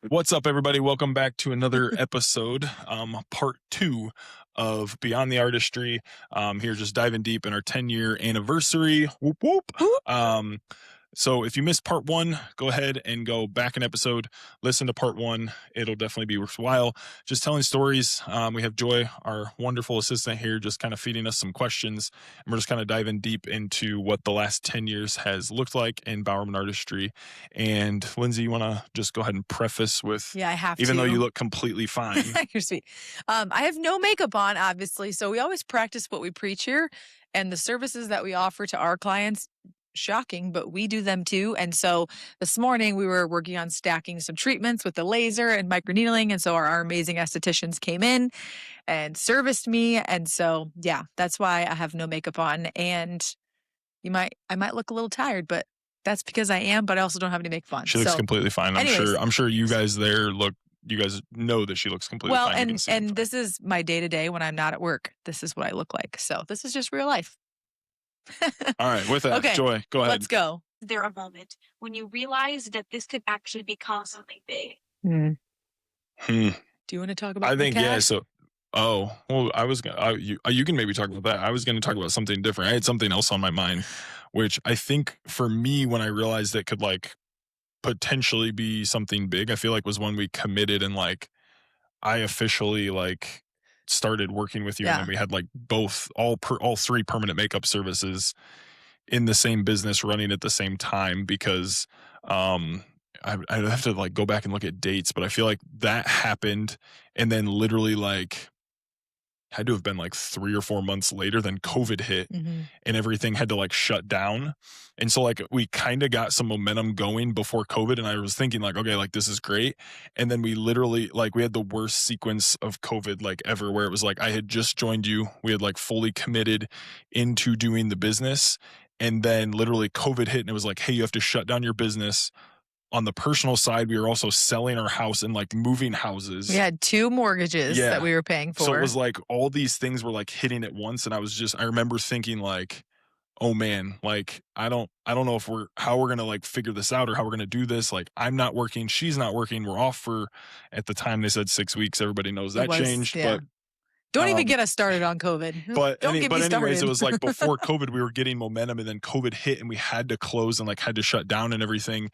What's up, everybody? Welcome back to another episode, part two of Beyond the Artistry. Here, just diving deep in our 10-year anniversary. Whoop whoop. Whoop. So if you missed part one, go ahead and go back an episode, listen to part one. It'll definitely be worthwhile. Just telling stories. We have Joy, our wonderful assistant here, just kind of feeding us some questions. And we're just kind of diving deep into what the last 10 years has looked like in Bowerman Artistry. And Lindsay, you want to just go ahead and preface with, Yeah, I have even to. though you look completely fine. You're sweet. I have no makeup on, obviously. So we always practice what we preach here. And the services that we offer to our clients, shocking, but we do them too. And so this morning we were working on stacking some treatments with the laser and microneedling. And so our amazing estheticians came in and serviced me. And so, yeah, that's why I have no makeup on. And I might look a little tired, but that's because I am, but I also don't have any makeup on. She looks completely fine. I'm sure you guys there you guys know that she looks completely fine. Well, and this is my day-to-day when I'm not at work. This is what I look like. So this is just real life. All right, with that, Okay, Joy, go ahead. Let's go. Is there a moment when you realized that this could actually become something big? Do you want to talk about? I think yeah. So, well, I was gonna. You can maybe talk about that. I was going to talk about something different. I had something else on my mind, which I think for me, when I realized it could like potentially be something big, I feel like was when we committed and like I officially like started working with you, and then we had like all three permanent makeup services in the same business running at the same time because I'd have to like go back and look at dates, but I feel like that happened and then literally like had to have been like 3 or 4 months later than COVID hit and everything had to like shut down. And so like we kind of got some momentum going before COVID and I was thinking like, okay, like this is great. And then we literally like we had the worst sequence of COVID like ever where it was like I had just joined you. We had like fully committed into doing the business. And then literally COVID hit and it was like, hey, you have to shut down your business. On the personal side, we were also selling our house and like moving houses. We had 2 mortgages that we were paying for. So it was like all these things were like hitting at once. And I remember thinking like, oh man, like I don't know if how we're going to like figure this out or how we're going to do this. Like I'm not working. She's not working. We're off for, at the time they said 6 weeks. Everybody knows that changed, but don't even get us started on COVID. But anyways, it was like before COVID, we were getting momentum and then COVID hit and we had to close and like had to shut down and everything.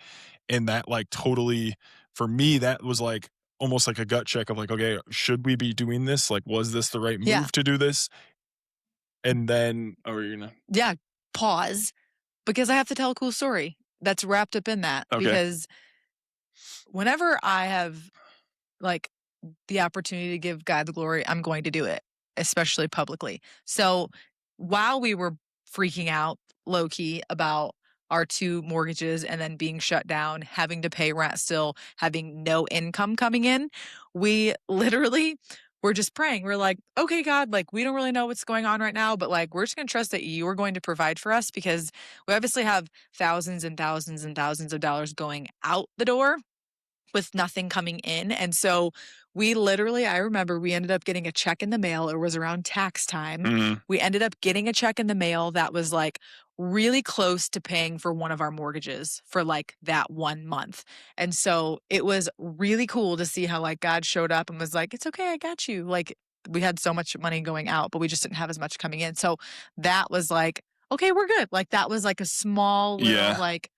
And that like totally, for me, that was like almost like a gut check of like, okay, should we be doing this? Like, was this the right move to do this? And then, pause, because I have to tell a cool story that's wrapped up in that. Okay. Because whenever I have like the opportunity to give God the glory, I'm going to do it, especially publicly. So while we were freaking out low key about our 2 mortgages and then being shut down, having to pay rent still, having no income coming in, we literally were just praying. We're like, okay, God, like we don't really know what's going on right now, but like we're just going to trust that you are going to provide for us because we obviously have thousands and thousands and thousands of dollars going out the door with nothing coming in. And so we literally, I remember we ended up getting a check in the mail. It was around tax time. We ended up getting a check in the mail that was like really close to paying for one of our mortgages for like that 1 month. And so it was really cool to see how like God showed up and was like, it's okay, I got you. Like we had so much money going out, but we just didn't have as much coming in. So that was like, okay, we're good. Like that was like a small little like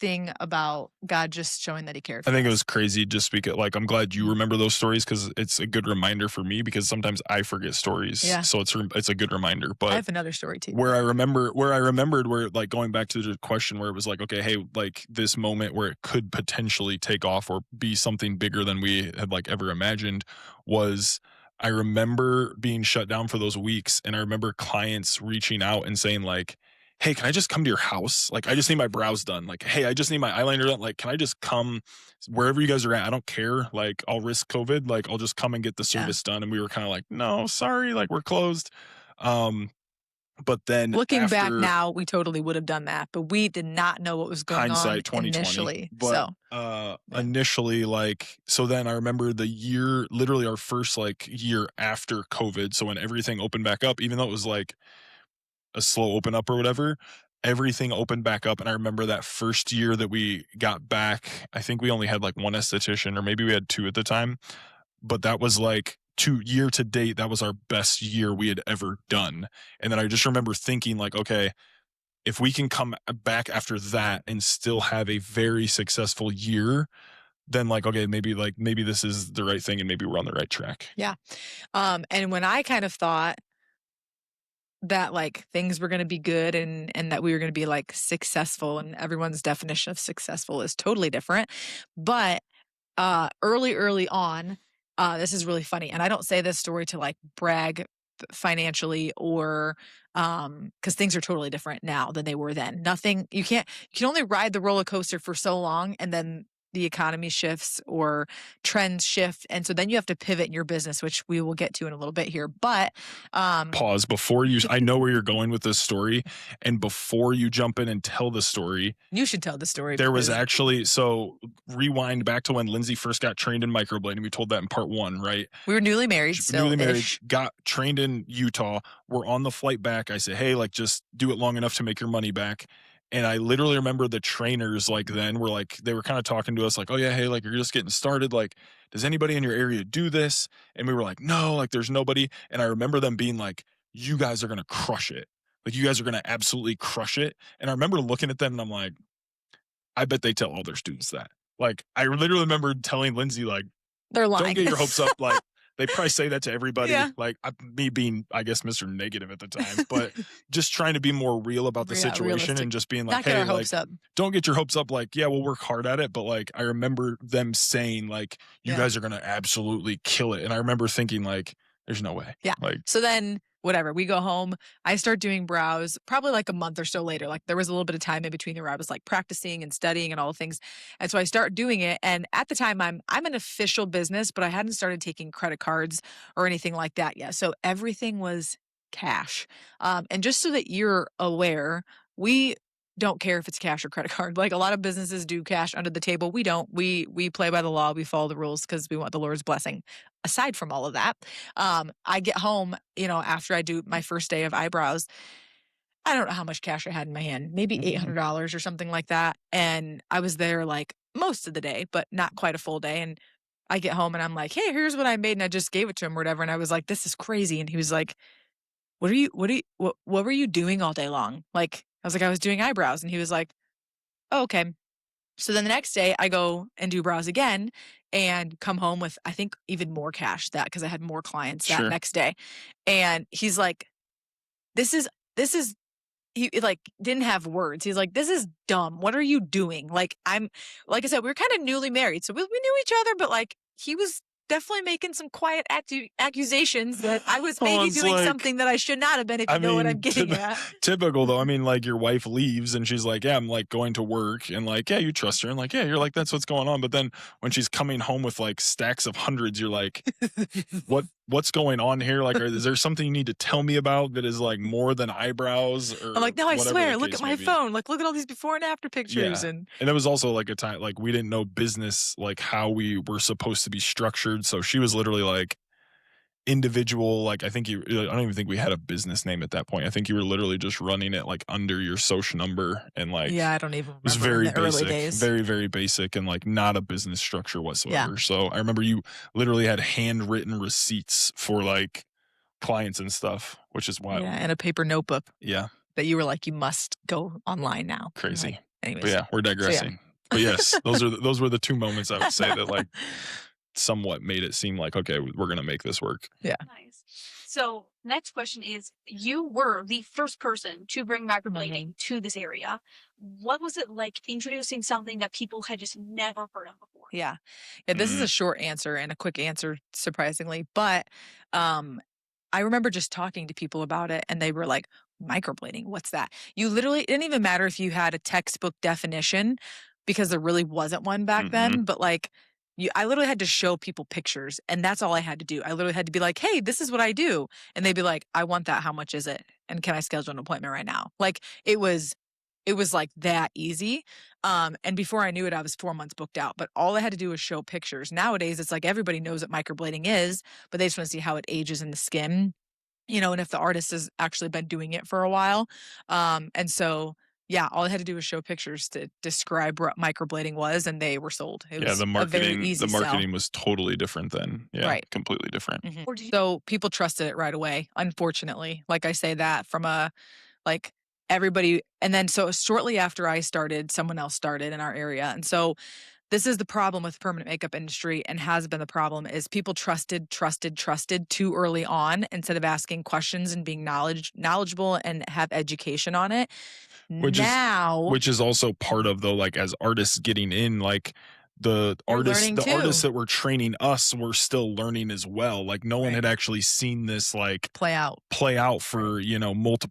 thing about God just showing that he cared for us. I think us. it was crazy just because like I'm glad you remember those stories because it's a good reminder for me because sometimes I forget stories. Yeah. So it's a good reminder. But I have another story too. Where I remembered where like going back to the question where it was like, okay, hey, like this moment where it could potentially take off or be something bigger than we had like ever imagined was I remember being shut down for those weeks and I remember clients reaching out and saying like, hey, can I just come to your house? Like, I just need my brows done. Like, hey, I just need my eyeliner done. Like, can I just come wherever you guys are at? I don't care. Like, I'll risk COVID. Like, I'll just come and get the service done. And we were kind of like, no, sorry. Like, we're closed. But then looking back now, we totally would have done that, but we did not know what was going on 2020, initially. But initially, like, so then I remember the year, literally our first like year after COVID. So when everything opened back up, even though it was like a slow open up or whatever, everything opened back up. And I remember that first year that we got back, I think we only had like one esthetician, or maybe we had two at the time, but that was like year to date, that was our best year we had ever done. And then I just remember thinking like, okay, if we can come back after that and still have a very successful year, then like, okay, maybe this is the right thing and maybe we're on the right track. Yeah. And when I kind of thought that like things were going to be good and that we were going to be like successful, and everyone's definition of successful is totally different. But early on, this is really funny. And I don't say this story to like brag financially or because things are totally different now than they were then. Nothing, you can only ride the roller coaster for so long, and then the economy shifts or trends shift. And so then you have to pivot in your business, which we will get to in a little bit here. But Pause before you. I know where you're going with this story, and before you jump in and tell the story, you should tell the story. There was actually, so rewind back to when Lindsay first got trained in microblading. We told that in part 1, right? We were newly married. Newly married, got trained in Utah. We're on the flight back. I said, hey, like just do it long enough to make your money back. And I literally remember the trainers like then were like, they were kind of talking to us like, oh yeah, hey, like you're just getting started. Like, does anybody in your area do this? And we were like, no, like there's nobody. And I remember them being like, you guys are going to crush it. Like you guys are going to absolutely crush it. And I remember looking at them and I'm like, I bet they tell all their students that. Like, I literally remember telling Lindsay, like, they're lying. Don't get your hopes up. Like, they probably say that to everybody. Yeah. Like, me being, I guess, Mr. Negative at the time, but just trying to be more real about the situation realistic. And just being like, not get our hopes up. Don't get your hopes up. Like, yeah, we'll work hard at it. But like, I remember them saying, like, you guys are going to absolutely kill it. And I remember thinking, like, there's no way. Yeah. Like, so then whatever, we go home. I start doing brows probably like a month or so later. Like there was a little bit of time in between where I was like practicing and studying and all the things. And so I start doing it. And at the time I'm an official business, but I hadn't started taking credit cards or anything like that yet. So everything was cash. And just so that you're aware, we don't care if it's cash or credit card. Like a lot of businesses do cash under the table. We don't. We play by the law. We follow the rules because we want the Lord's blessing. Aside from all of that, I get home, after I do my first day of eyebrows. I don't know how much cash I had in my hand, maybe $800 or something like that. And I was there like most of the day, but not quite a full day. And I get home and I'm like, hey, here's what I made. And I just gave it to him or whatever. And I was like, this is crazy. And he was like, what were you doing all day long? Like, I was like, I was doing eyebrows. And he was like, oh, okay. So then the next day I go and do brows again and come home with, I think, even more cash because I had more clients that next day. And he's like, this is, he like didn't have words. He's like, this is dumb. What are you doing? Like, like I said, we were kind of newly married. So we knew each other, but like he was definitely making some quiet accusations that I was maybe doing something that I should not have been, if you know what I'm getting at. Typical though. I mean, like your wife leaves and she's like, yeah, I'm like going to work, and like, yeah, you trust her, and like, yeah, you're like, that's what's going on. But then when she's coming home with like stacks of hundreds, you're like, what's going on here? Like, is there something you need to tell me about that is like more than eyebrows? Or I'm like, no, I swear, look at my phone. Like, look at all these before and after pictures. Yeah. And it was also like a time, like we didn't know business, like how we were supposed to be structured. So she was literally like individual. Like, I don't even think we had a business name at that point. I think you were literally just running it like under your social number, and like, yeah, I don't even remember. It was very basic, early days. very, very basic, and like not a business structure whatsoever. Yeah. So I remember you literally had handwritten receipts for like clients and stuff, which is wild. Yeah, and a paper notebook. Yeah. That you were like, you must go online now. Crazy. Like, anyways. But yeah, we're digressing. So, yeah. But yes, those were the two moments I would say that like somewhat made it seem like, okay, we're going to make this work. Yeah. Nice. So next question is, you were the first person to bring microblading to this area. What was it like introducing something that people had just never heard of before? Yeah. This is a short answer and a quick answer, surprisingly. But I remember just talking to people about it, and they were like, microblading, what's that? You literally, it didn't even matter if you had a textbook definition, because there really wasn't one back then. But like, I literally had to show people pictures, and that's all I had to do. I literally had to be like, hey, this is what I do. And they'd be like, I want that. How much is it? And can I schedule an appointment right now? Like, it was like that easy. And before I knew it, I was 4 months booked out. But all I had to do was show pictures. Nowadays, it's like everybody knows what microblading is, but they just want to see how it ages in the skin, and if the artist has actually been doing it for a while. And so Yeah, all I had to do was show pictures to describe what microblading was, and they were sold. It Yeah, was a very the easy sell. marketing was totally different then. Yeah, Right. completely different. Or did you So people trusted it right away, unfortunately. Like I say that from a like everybody and then so shortly after I started, someone else started in our area. And so this is the problem with permanent makeup industry and has been the problem is people trusted too early on instead of asking questions and being knowledgeable and have education on it. Which is Now which is also part of, though, like, as artists getting in, like, you're learning the artists too. that were training us were still learning as well. Like, no one Right. had actually seen this, like, Play out. play out Right. for,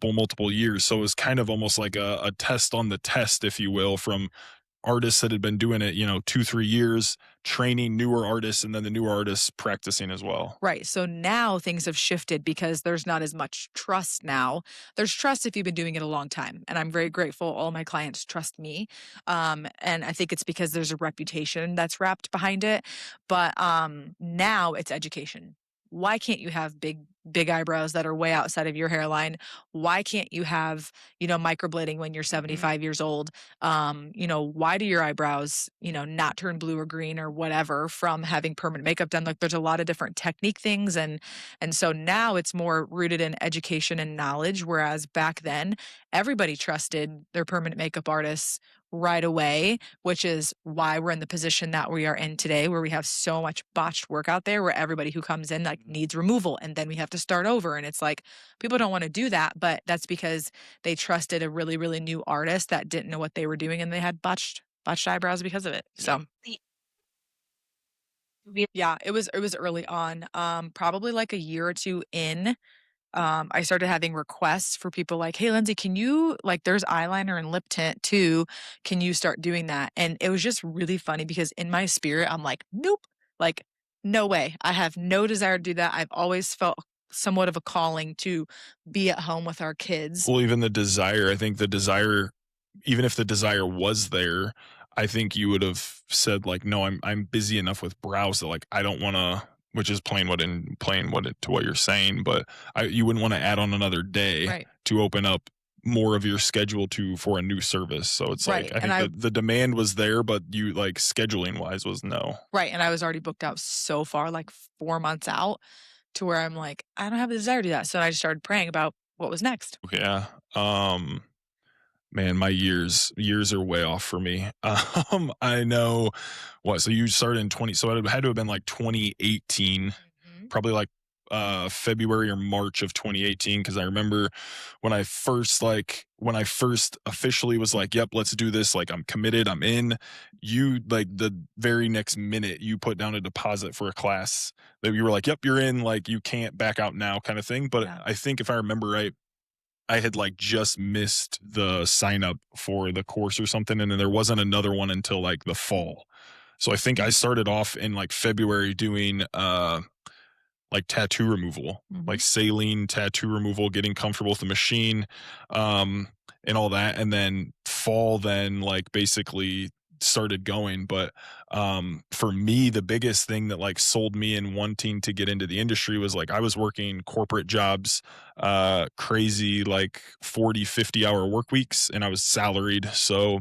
multiple years. So it was kind of almost like a test on the test, if you will, from artists that had been doing it, 2, 3 years, training newer artists, and then the newer artists practicing as well. Right. So now things have shifted because there's not as much trust now. There's trust if you've been doing it a long time. And I'm very grateful all my clients trust me. And I think it's because there's a reputation that's wrapped behind it. But now it's education. Why can't you have big eyebrows that are way outside of your hairline? Why can't you have, microblading when you're Mhm. 75 years old? Why do your eyebrows, not turn blue or green or whatever from having permanent makeup done? Like there's a lot of different technique things and so now it's more rooted in education and knowledge, whereas back then everybody trusted their permanent makeup artists right away, which is why we're in the position that we are in today, where we have so much botched work out there where everybody who comes in like needs removal and then we have to start over. And it's like people don't want to do that, but that's because they trusted a really, really new artist that didn't know what they were doing and they had botched eyebrows because of it. Yeah. So the yeah, it was early on. Probably like a year or two in. I started having requests for people like, "Hey, Lindsay, can you like there's eyeliner and lip tint too. Can you start doing that?" And it was just really funny because in my spirit, I'm like, "Nope. Like, no way. I have no desire to do that. I've always felt somewhat of a calling to be at home with our kids." Well, even the desire, I think the desire, even if the desire was there, I think you would have said like, "No, I'm busy enough with brows that like I don't want to." Which is playing what it to what you're saying, but you wouldn't want to add on another day Right. to open up more of your schedule to for a new service. So it's like Right. I And think the demand was there, but you like scheduling wise was no. and I was already booked out so far, like 4 months out to where I'm like, I don't have the desire to do that. So I just started praying about what was next. Yeah. Man, my years are way off for me. I know what. So you started in 20. So it had to have been like 2018, Mhm. probably like February or March of 2018. Because I remember when I first officially was like, "Yep, let's do this." Like I'm committed, I'm in. You like the very next minute you put down a deposit for a class that you were like, "Yep, you're in." Like you can't back out now, kind of thing. But Yeah. I think if I remember right, I had like just missed the sign up for the course or something, and then there wasn't another one until like the fall. So I think I started off in like February doing like tattoo removal, like Mhm. saline tattoo removal, getting comfortable with the machine, um, and all that. And then fall, then like basically started going. But for me, the biggest thing that like sold me in wanting to get into the industry was like I was working corporate jobs, crazy like 40, 50 hour work weeks, and I was salaried. So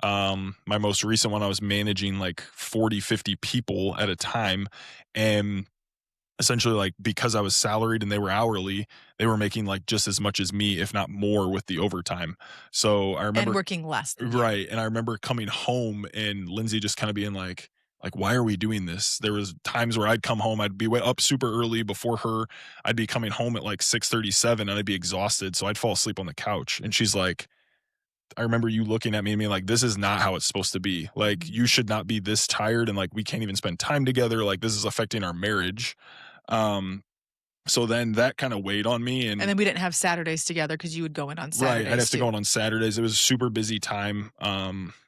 my most recent one, I was managing like 40, 50 people at a time. And essentially like because I was salaried and they were hourly, they were making like just as much as me, if not more with the overtime. So I And remember working less than you. right, and I remember coming home and Lindsay just kind of being like why are we doing this? There was times where I'd come home, I'd be up super early before her. I'd be coming home at like 6:37 and I'd be exhausted, so I'd fall asleep on the couch. And she's like, I remember you looking at me and being like, this is not how it's supposed to be. Like, Mhm. you should not be this tired and like we can't even spend time together. Like, this is affecting our marriage. Um, so then that kind of weighed on me And and then we didn't have Saturdays together because you would go in on right, I'd Saturdays have to go too. in on Saturdays. It was a super busy time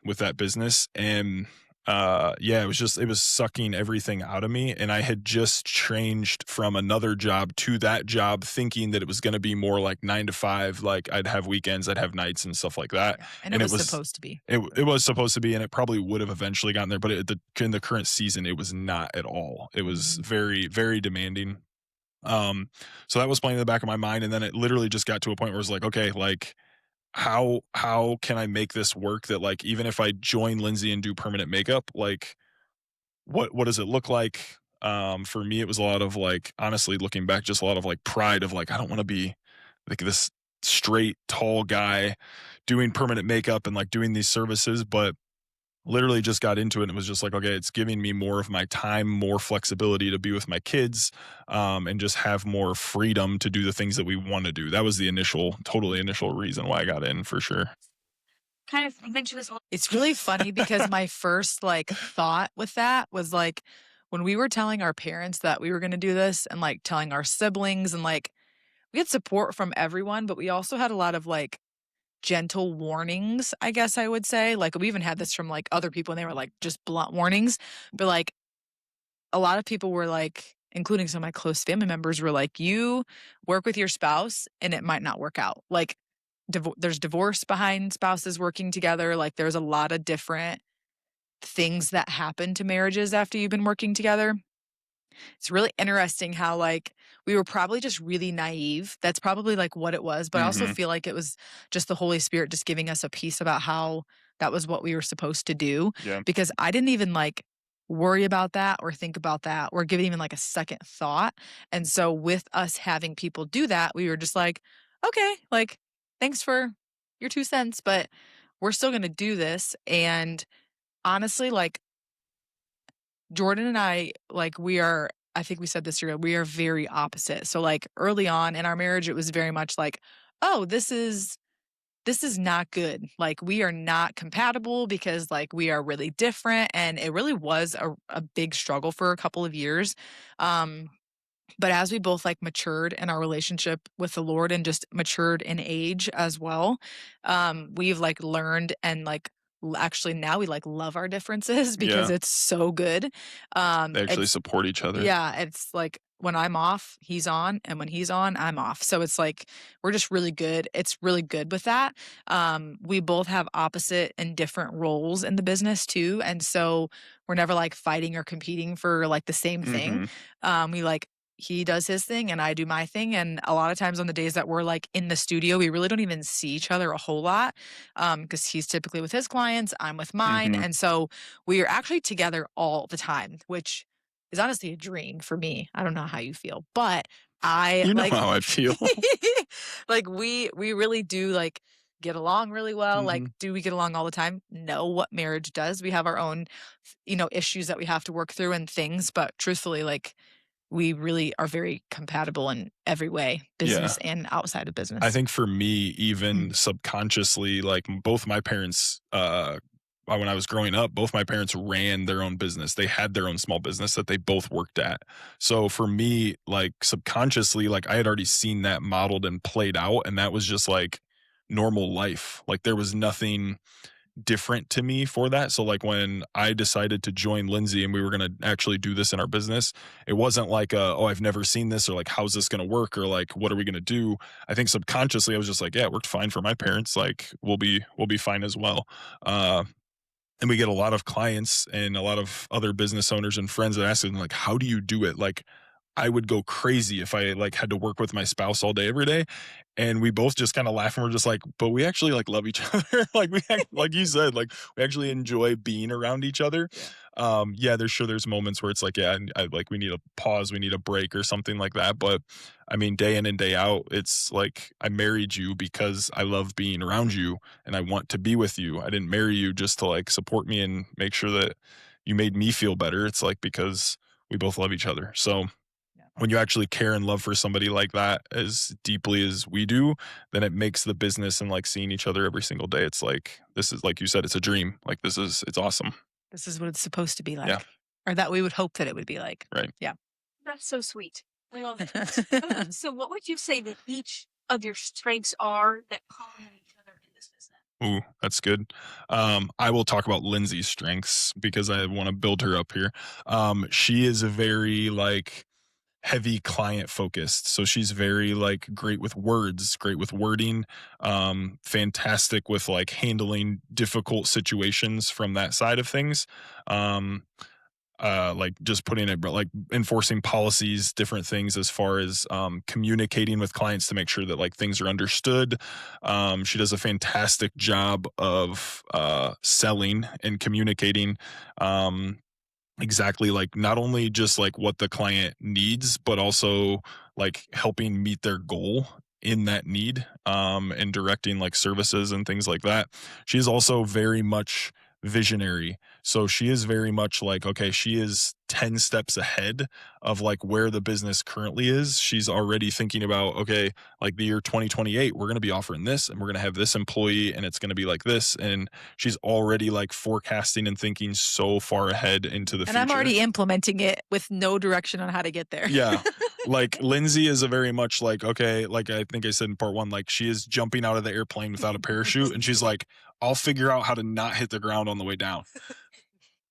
with that business and yeah, it was sucking everything out of me and I had just changed from another job to that job thinking that it was going to be more like 9 to 5, like I'd have weekends, I'd have nights and stuff like that. Yeah, and it And was supposed to be. it was supposed to be and it probably would have eventually gotten there, but in the current season it was not at all. It was Mhm. very very demanding. So that was playing in the back of my mind, and then it literally just got to a point where it was like, okay, like how can I make this work that, like, even if I join Lindsay and do permanent makeup, like, what does it look like? For me, it was a lot of, like, honestly, looking back, just a lot of, like, pride of, like, I don't wanna be, like, this straight, tall guy doing permanent makeup and, like, doing these services, but literally just got into it and it was just like, okay, it's giving me more of my time, more flexibility to be with my kids, and just have more freedom to do the things that we wanna do. That was the totally initial reason why I got in, for sure. Kind of mentioned this. It's really funny because my first, like, thought with that was, like, when we were telling our parents that we were gonna do this and, like, telling our siblings and, like, we had support from everyone, but we also had a lot of, like, gentle warnings, I guess I would say. Like, we even had this from, like, other people, and they were, like, just blunt warnings. But, like, a lot of people were, like, including some of my close family members were like, "You work with your spouse, and it might not work out." Like, there's divorce behind spouses working together, like, there's a lot of different things that happen to marriages after you've been working together. It's really interesting how, like, we were probably just really naive. That's probably, like, what it was, but I also Mhm. feel like it was just the Holy Spirit just giving us a piece about how that was what we were supposed to do, Yeah. because I didn't even, like, worry about that or think about that or give it even, like, a second thought, and so with us having people do that, we were just like, "Okay, like, thanks for your 2 cents, but we're still gonna do this," and honestly, like, Jordan and I, like, we are I think we said this earlier, we are very opposite. So, like, early on in our marriage, it was very much like, "Oh, this is not good. Like, we are not compatible because, like, we are really different," and it really was a big struggle for a couple of years. Um, but as we both, like, matured in our relationship with the Lord and just matured in age as well, we've, like, learned and, like, actually now we, like, love our differences because Yeah. it's so good. They actually It's support each other. Yeah, it's like when I'm off, he's on, and when he's on, I'm off. So it's like we're just really good. It's really good with that. We both have opposite and different roles in the business too, and so we're never like fighting or competing for like the same thing. Mhm. We like he does his thing and I do my thing, and a lot of times on the days that we're like in the studio, we really don't even see each other a whole lot because he's typically with his clients, I'm with mine, Mhm. and so we are actually together all the time, which is honestly a dream for me. I don't know how you feel, but I You know like how I feel. like we really do like get along really well. Like, Mhm. do we get along all the time? No, what marriage does. We have our own, issues that we have to work through and things, but truthfully, like we really are very compatible in every way, Yeah. business and outside of I business. think for me, even Mm. subconsciously, like, both my parents, when I was growing up, both my parents ran their own business. They had their own small business that they both worked at. So for me, like, subconsciously, like, I had already seen that modeled and played out, and that was just, like, normal life. Like, there was nothing different to me for that. So like when I decided to join Lindsay and we were going to actually do this in our business, it wasn't like oh, I've never seen this, or like how's this going to work, or like what are we going to do? I think subconsciously I was just like, yeah, it worked fine for my parents, like we'll be fine as well. Uh and we get a lot of clients and a lot of other business owners and friends that ask them like, how do you do it? Like I would go crazy if I like had to work with my spouse all day every day. And we both just kind of laugh and we're just like, but we actually like love each other. Like like you said, like we actually enjoy being around each other. Yeah. Yeah, there's moments where it's like, yeah, like we need a pause, we need a break or something like that. But I mean, day in and day out, it's like I married you because I love being around you and I want to be with you. I didn't marry you just to like support me and make sure that you made me feel better. It's like because we both love each other. So Yeah. when you actually care and love for somebody like that as deeply as we do, then it makes the business and like seeing each other every single day. It's like, this is like you said, it's a dream. Like it's awesome. This is what it's supposed to be Yeah. like, or that we would hope that it would be like. Right. Yeah. That's so sweet. I love it. So, what would you say that each of your strengths are that complement each other in this business? Ooh, that's good. I will talk about Lindsay's strengths because I want to build her up here. She is a very like heavy client focused. So she's very like great with words, great with wording, fantastic with like handling difficult situations from that side of things. Um, like just putting it, but like enforcing policies, different things as far as communicating with clients to make sure that like things are understood. She does a fantastic job of selling and communicating. Exactly, like not only just like what the client needs, but also like helping meet their goal in that need, and directing like services and things like that. She's also very much visionary. So she is very much like, okay, she is 10 steps ahead of like where the business currently is. She's already thinking about, okay, like the year 2028, we're going to be offering this and we're going to have this employee and it's going to be like this. And she's already like forecasting and thinking so far ahead into the And I'm future. already implementing it with no direction on how to get there. Yeah. Like Lindsay is a very much like, okay, like I think I said in part one, like she is jumping out of the airplane without a parachute. And she's like, I'll figure out how to not hit the ground on the way down.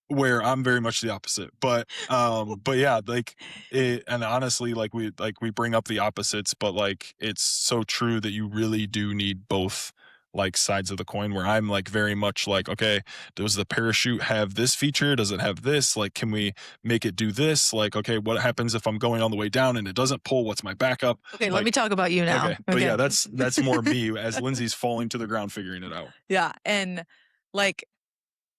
Where I'm very much the opposite. But yeah, like it, and honestly, like we bring up the opposites, but like it's so true that you really do need both like sides of the coin, where I'm like very much like, okay, does the parachute have this feature? Does it have this? Like, can we make it do this? Like, okay, what happens if I'm going on the way down and it doesn't pull? What's my backup? Okay, let Like, me talk about you now. okay. But yeah, that's more me as Lindsay's falling to the ground figuring it out. Yeah, and like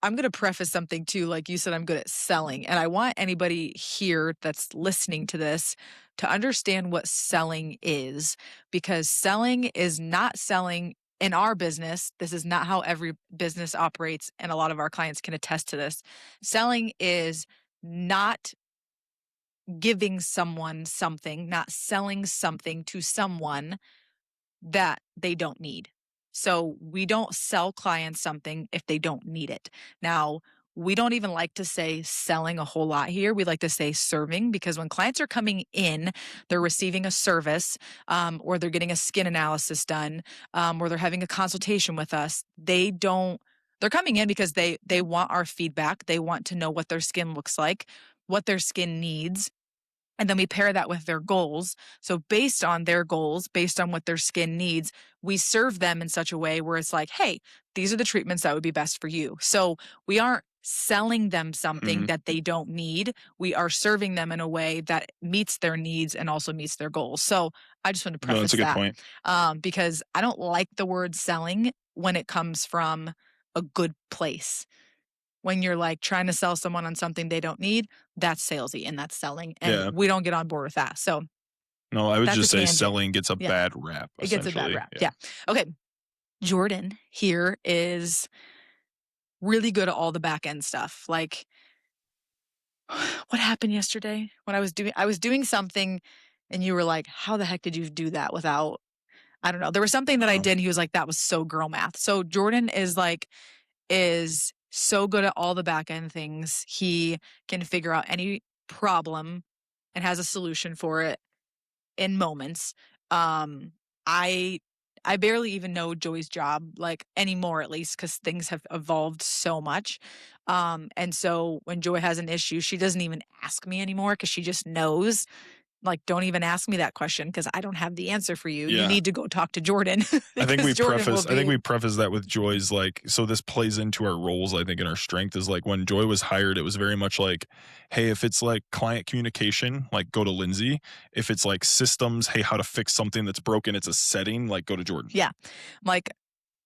I'm going to preface something too. Like you said, I'm good at selling. And I want anybody here that's listening to this to understand what selling is, because selling is not selling in our business. This is not how every business operates. And a lot of our clients can attest to this. Selling is not giving someone something, not selling something to someone that they don't need. So we don't sell clients something if they don't need it. Now, we don't even like to say selling a whole lot here. We like to say serving, because when clients are coming in, they're receiving a service, or they're getting a skin analysis done, or they're having a consultation with us. They're coming in because they want our feedback. They want to know what their skin looks like, what their skin needs, and then we pair that with their goals. So based on their goals, based on what their skin needs, we serve them in such a way where it's like, hey, these are the treatments that would be best for you. So we aren't selling them something Mhm. that they don't need. We are serving them in a way that meets their needs and also meets their goals. So I just want to No, that's preface a good that, point. because I don't like the word selling when it comes from a good place. When you're like trying to sell someone on something they don't need, that's salesy and that's selling. And Yeah. we don't get on board with that. So No, I would that's a just say tangent. selling gets a Yeah. bad rap, It gets a bad essentially. rap. Yeah. Yeah. Okay. Jordan here is really good at all the back end stuff. Like, what happened yesterday when I was doing something and you were like, how the heck did you do that without, I don't know. There was something that I Oh. did. And he was like, that was so girl math. So Jordan is so good at all the back end things. He can figure out any problem and has a solution for it in moments. Um, I I barely even know Joy's job, like anymore, at least, because things have evolved so much. And so when Joy has an issue, she doesn't even ask me anymore because she just knows. Like, don't even ask me that question because I don't have the answer for you. You Yeah. need to go talk to Jordan because Jordan will I think be. we preface that with Joy's like, so this plays into our roles, I think, and our strength is like when Joy was hired, it was very much like, hey, if it's like client communication, like go to Lindsay. If it's like systems, hey, how to fix something that's broken, it's a setting, like go to Jordan. Yeah. Like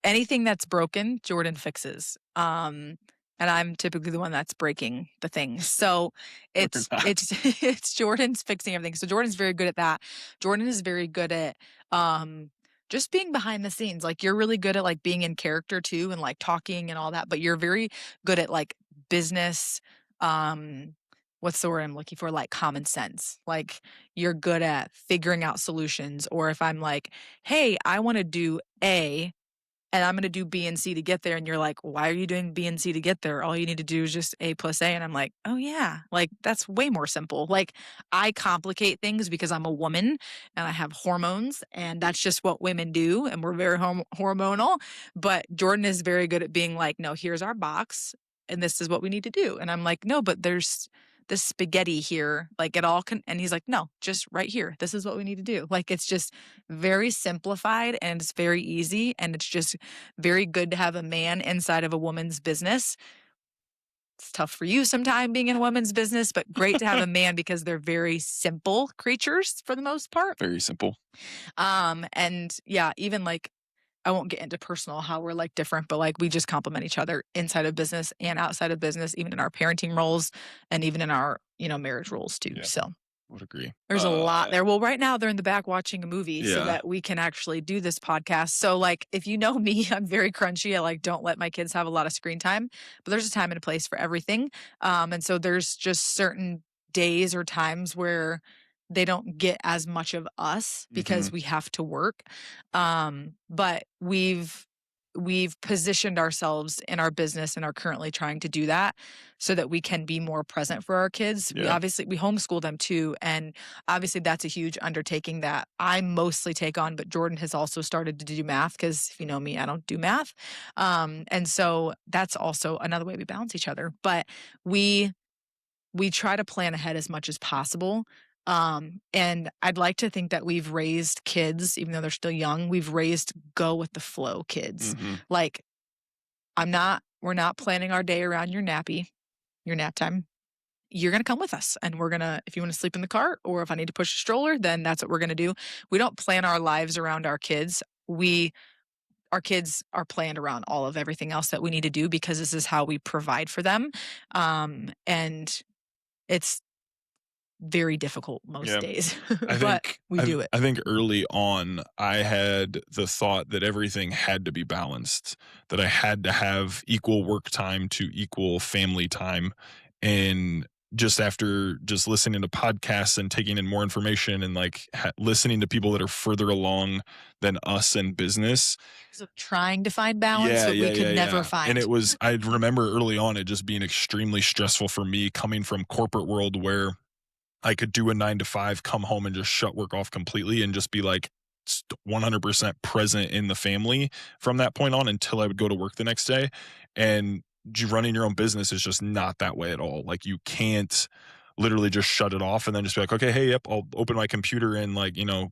anything that's broken, Jordan fixes. And I'm typically the one that's breaking the things. So No, you're not. it's Jordan's fixing everything. So Jordan's very good at that. Jordan is very good at just being behind the scenes. Like you're really good at like being in character too and like talking and all that, but you're very good at like business what's the word I'm looking for? Like common sense. Like you're good at figuring out solutions. Or if I'm like, hey, I want to do A, and I'm going to do B and C to get there. And you're like, why are you doing B and C to get there? All you need to do is just A plus A. And I'm like, oh yeah, like that's way more simple. Like I complicate things because I'm a woman and I have hormones and that's just what women do. And we're very hormonal. But Jordan is very good at being like, no, here's our box and this is what we need to do. And I'm like, no, but there's this spaghetti here, like it all can, and he's like, no, just right here. This is what we need to do. Like, it's just very simplified and it's very easy. And it's just very good to have a man inside of a woman's business it's tough for you sometime being in a women's business, but great to have a man because they're very simple creatures for the most part. Very simple. And yeah, even like I won't get into personal how we're like different, but like we just complement each other inside of business and outside of business, even in our parenting roles and even in our, marriage roles too. Yeah. So Would agree. there's a lot there. Well, right now they're in the back watching a movie so Yeah. that we can actually do this podcast. So like if you know me, I'm very crunchy. I like don't let my kids have a lot of screen time, but there's a time and a place for everything. And so there's just certain days or times where they don't get as much of us because we have to work. But we've positioned ourselves in our business and are currently trying to do that so that we can be more present for our kids. Yeah. We homeschool them too. And obviously that's a huge undertaking that I mostly take on, but Jordan has also started to do math because if you know me, I don't do math. And so that's also another way we balance each other. But we try to plan ahead as much as possible. And I'd like to think that we've raised kids, even though they're still young, we've raised go with the flow kids. Like we're not planning our day around your nap time. You're going to come with us and if you want to sleep in the car or if I need to push a stroller, then that's what we're going to do. We don't plan our lives around our kids. Our kids are planned around all of everything else that we need to do because this is how we provide for them. And it's very difficult most days, but we do it. I think early on, I had the thought that everything had to be balanced, that I had to have equal work time to equal family time. And just after just listening to podcasts and taking in more information and like listening to people that are further along than us in business. So trying to find balance that we could never find. And I remember early on it just being extremely stressful for me coming from corporate world where I could do a 9 to 5, come home and just shut work off completely and just be like 100% present in the family from that point on until I would go to work the next day. And running your own business is just not that way at all. Like you can't literally just shut it off and then just be like, okay, hey, yep, I'll open my computer in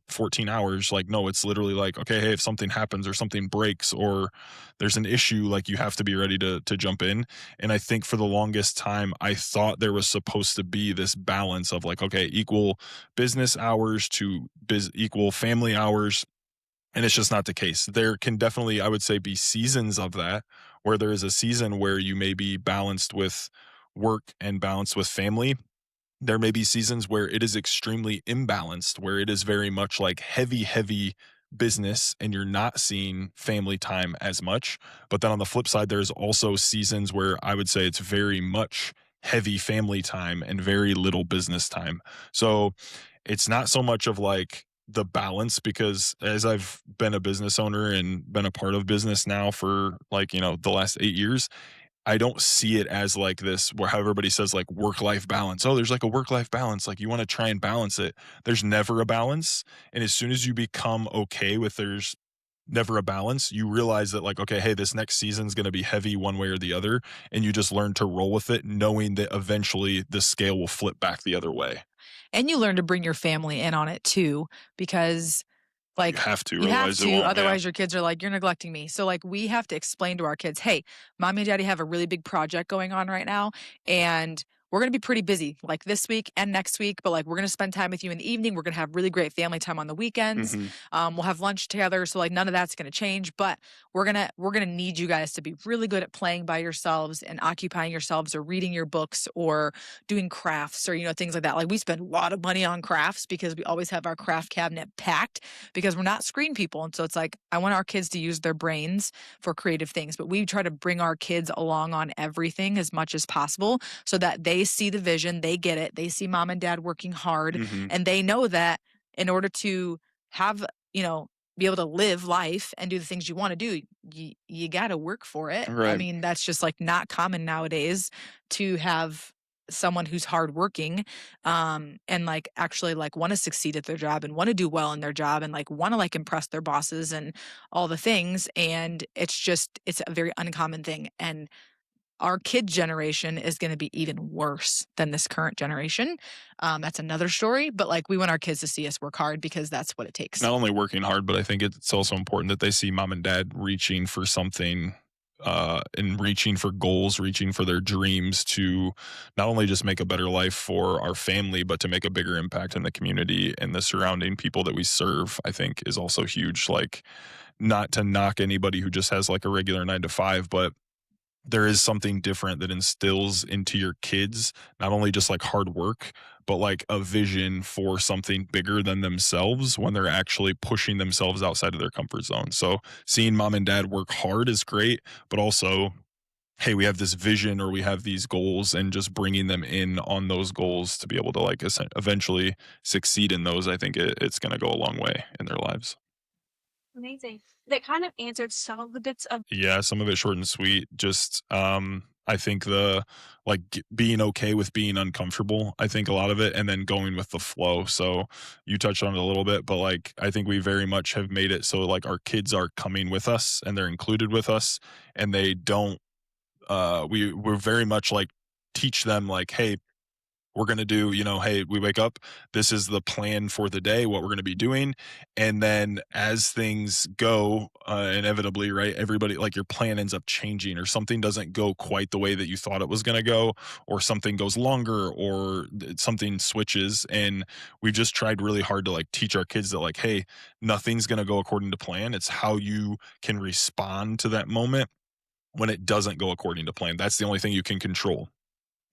14 hours. Like, no, it's literally like, okay, hey, if something happens or something breaks or there's an issue, like you have to be ready to jump in. And I think for the longest time, I thought there was supposed to be this balance of like, okay, equal business hours to equal family hours. And it's just not the case. There can definitely, I would say, be seasons of that where there is a season where you may be balanced with work and balanced with family. There may be seasons where it is extremely imbalanced, where it is very much like heavy business and you're not seeing family time as much. But then on the flip side, there's also seasons where I would say it's very much heavy family time and very little business time. So it's not so much of like the balance because as I've been a business owner and been a part of business now for the last 8 years, I don't see it as like this where how everybody says like work-life balance. Oh, there's like a work-life balance. Like you want to try and balance it. There's never a balance. And as soon as you become okay with there's never a balance, you realize that like, okay, hey, this next season's going to be heavy one way or the other. And you just learn to roll with it, knowing that eventually the scale will flip back the other way. And you learn to bring your family in on it too, because like you have to, otherwise your kids are like, you're neglecting me. So like we have to explain to our kids, hey, mommy and daddy have a really big project going on right now. And we're going to be pretty busy like this week and next week, but like we're going to spend time with you in the evening. We're going to have really great family time on the weekends. We'll have lunch together. So like none of that's going to change, but we're going to need you guys to be really good at playing by yourselves and occupying yourselves or reading your books or doing crafts or, things like that. Like we spend a lot of money on crafts because we always have our craft cabinet packed because we're not screen people. And so it's like, I want our kids to use their brains for creative things, but we try to bring our kids along on everything as much as possible so that they see the vision, they get it, they see mom and dad working hard, and they know that in order to have, be able to live life and do the things you want to do, you got to work for it. Right. I mean, that's just like not common nowadays to have someone who's hardworking and like actually like want to succeed at their job and want to do well in their job and like want to like impress their bosses and all the things. And it's a very uncommon thing. And our kid generation is going to be even worse than this current generation. That's another story, but like we want our kids to see us work hard because that's what it takes. Not only working hard, but I think it's also important that they see mom and dad reaching for something and reaching for goals, reaching for their dreams to not only just make a better life for our family, but to make a bigger impact in the community and the surrounding people that we serve, I think is also huge. Like, not to knock anybody who just has like a regular 9 to 5, but there is something different that instills into your kids not only just like hard work, but like a vision for something bigger than themselves when they're actually pushing themselves outside of their comfort zone. So seeing mom and dad work hard is great, but also, hey, we have this vision or we have these goals, and just bringing them in on those goals to be able to like eventually succeed in those, I think it's going to go a long way in their lives. Amazing. That kind of answered some of the bits of Yeah, some of it short and sweet. Just, I think the like being okay with being uncomfortable. I think a lot of it, and then going with the flow. So you touched on it a little bit, but like I think we very much have made it so like our kids are coming with us and they're included with us, and they don't. We're very much like teach them like, hey, we're going to do, hey, we wake up, this is the plan for the day, what we're going to be doing. And then as things go, inevitably, right, everybody, like your plan ends up changing, or something doesn't go quite the way that you thought it was going to go, or something goes longer, or something switches. And we've just tried really hard to like teach our kids that, like, hey, nothing's going to go according to plan. It's how you can respond to that moment when it doesn't go according to plan. That's the only thing you can control.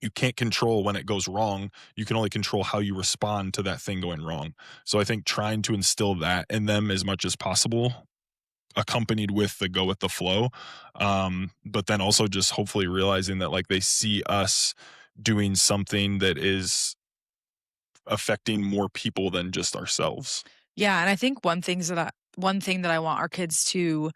You can't control when it goes wrong. You can only control how you respond to that thing going wrong. So I think trying to instill that in them as much as possible, accompanied with the go with the flow. But then also just hopefully realizing that like they see us doing something that is affecting more people than just ourselves. Yeah, and I think one thing that I want our kids to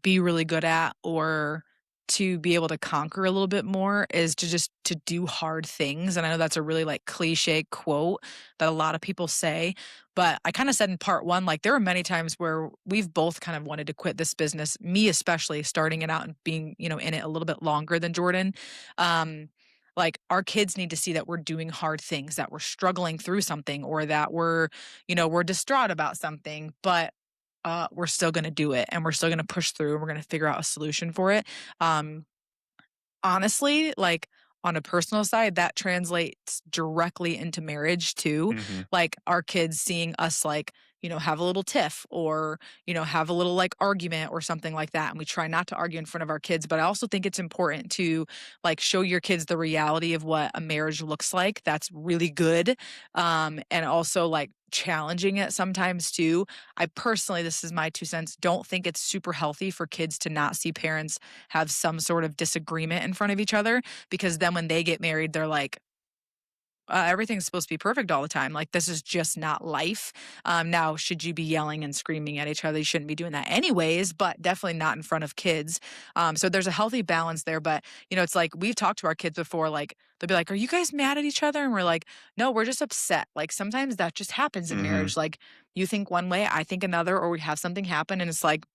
be really good at, or to be able to conquer a little bit more, is to just to do hard things. And I know that's a really like cliche quote that a lot of people say, but I kind of said in part one, like there were many times where we've both kind of wanted to quit this business, me especially starting it out and being, in it a little bit longer than Jordan. Um, like our kids need to see that we're doing hard things, that we're struggling through something, or that we're distraught about something, but we're still going to do it, and we're still going to push through, and we're going to figure out a solution for it. Um, Honestly, like, on a personal side, that translates directly into marriage too. Hmm. Like, our kids seeing us, like, have a little tiff, or, have a little, like, argument or something like that, and we try not to argue in front of our kids, but I also think it's important to, like, show your kids the reality of what a marriage looks like. That's really good, and also, like, challenging it sometimes too. I personally, this is my 2 cents, don't think it's super healthy for kids to not see parents have some sort of disagreement in front of each other, because then when they get married, they're like, everything's supposed to be perfect all the time. Like, this is just not life. Now, should you be yelling and screaming at each other? You shouldn't be doing that anyways, but definitely not in front of kids. So there's a healthy balance there. But, it's like we've talked to our kids before, like, they'll be like, "Are you guys mad at each other?" And we're like, "No, we're just upset." Like, sometimes that just happens in Hmm. marriage. Like, you think one way, I think another, or we have something happen. And it's like,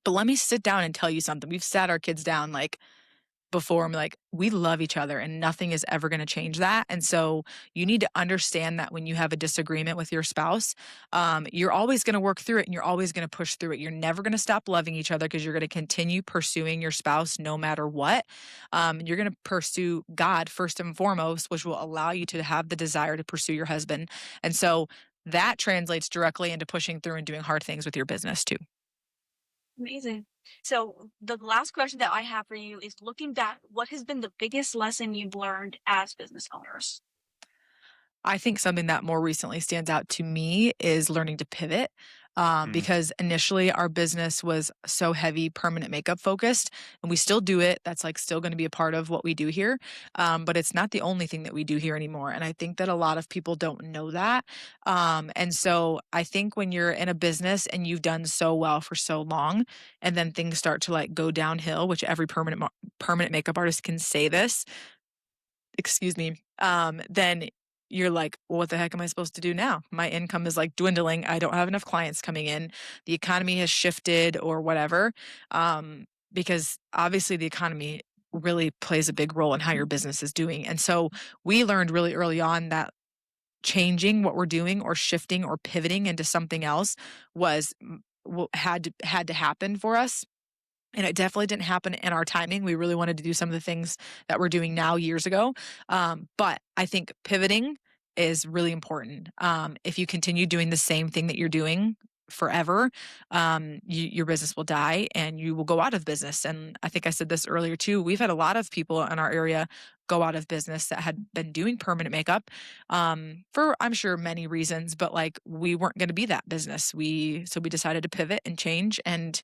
but let me sit down and tell you something. We've sat our kids down, like, before, I'm like, we love each other and nothing is ever going to change that. And so you need to understand that when you have a disagreement with your spouse, you're always going to work through it, and you're always going to push through it. You're never going to stop loving each other, because you're going to continue pursuing your spouse no matter what. You're going to pursue God first and foremost, which will allow you to have the desire to pursue your husband. And so that translates directly into pushing through and doing hard things with your business too. amazing. So the last question that I have for you is looking back, what has been the biggest lesson you've learned as business owners? I think something that more recently stands out to me is learning to pivot. Because initially our business was so heavy permanent makeup focused, and we still do it. That's like still going to be a part of what we do here. But it's not the only thing that we do here anymore. And I think that a lot of people don't know that. And so I think when you're in a business and you've done so well for so long, and then things start to like go downhill, which every permanent makeup artist can say this, excuse me, then you're like, well, what the heck am I supposed to do now? My income is like dwindling. I don't have enough clients coming in. The economy has shifted or whatever. Because obviously the economy really plays a big role in how your business is doing. And so we learned really early on that changing what we're doing, or shifting or pivoting into something else, was had to happen for us. And it definitely didn't happen in our timing. We really wanted to do some of the things that we're doing now years ago. But I think pivoting is really important. If you continue doing the same thing that you're doing forever, your business will die and you will go out of business. And I think I said this earlier too. We've had a lot of people in our area go out of business that had been doing permanent makeup for, I'm sure, many reasons. But like we weren't going to be that business. We decided to pivot and change and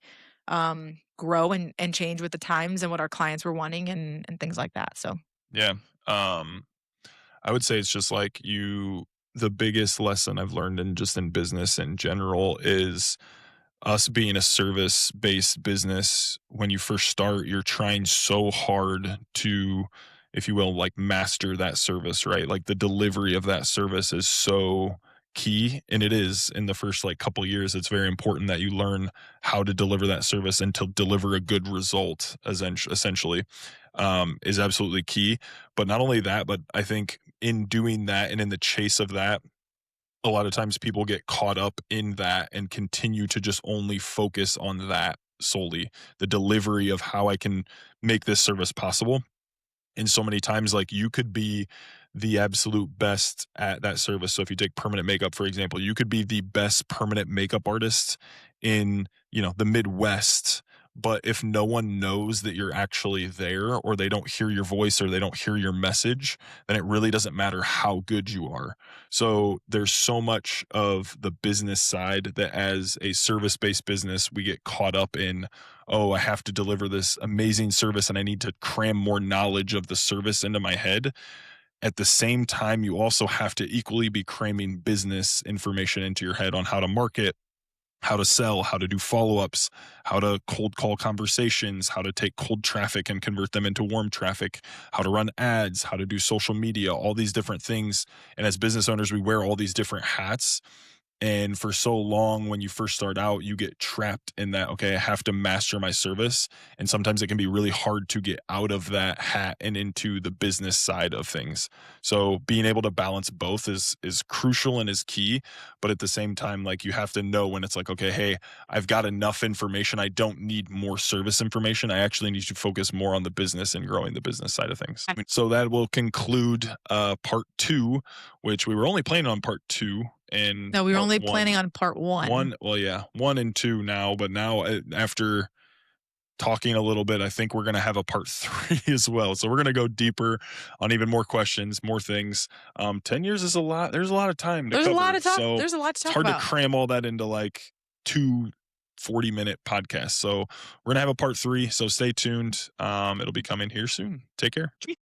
grow and change with the times and what our clients were wanting and things like that. So Yeah. I would say it's just like the biggest lesson I've learned in business in general is us being a service based business. When you first start, you're trying so hard to, if you will, like master that service, right? Like the delivery of that service is so key. And it is in the first like couple years, it's very important that you learn how to deliver that service and to deliver a good result, essentially, is absolutely key. But not only that, but I think in doing that and in the chase of that, a lot of times people get caught up in that and continue to just only focus on that solely, the delivery of how I can make this service possible. And so many times, like, you could be the absolute best at that service. So if you take permanent makeup, for example, you could be the best permanent makeup artist in, the Midwest. But if no one knows that you're actually there, or they don't hear your voice, or they don't hear your message, then it really doesn't matter how good you are. So there's so much of the business side that, as a service based business, we get caught up in, oh, I have to deliver this amazing service and I need to cram more knowledge of the service into my head. At the same time, you also have to equally be cramming business information into your head on how to market, how to sell, how to do follow ups, how to cold call conversations, how to take cold traffic and convert them into warm traffic, how to run ads, how to do social media, all these different things. And as business owners, we wear all these different hats. And for so long, when you first start out, you get trapped in that, okay, I have to master my service. And sometimes it can be really hard to get out of that hat and into the business side of things. So being able to balance both is crucial and is key. But at the same time, like, you have to know when it's like, okay, hey, I've got enough information. I don't need more service information. I actually need to focus more on the business and growing the business side of things. So that will conclude part two, which we were only planning on part two and no, we were part only one. planning on part one. Well, yeah, one and two now, but now, after talking a little bit, I think we're going to have a part three as well. So we're going to go deeper on even more questions, more things. 10 years is a lot. There's a lot of time to There's a cover. lot of talk. So There's a lot to it's talk hard about. to cram all that into like two 40-minute podcasts. So we're going to have a part three. So stay tuned. It'll be coming here soon. Take care.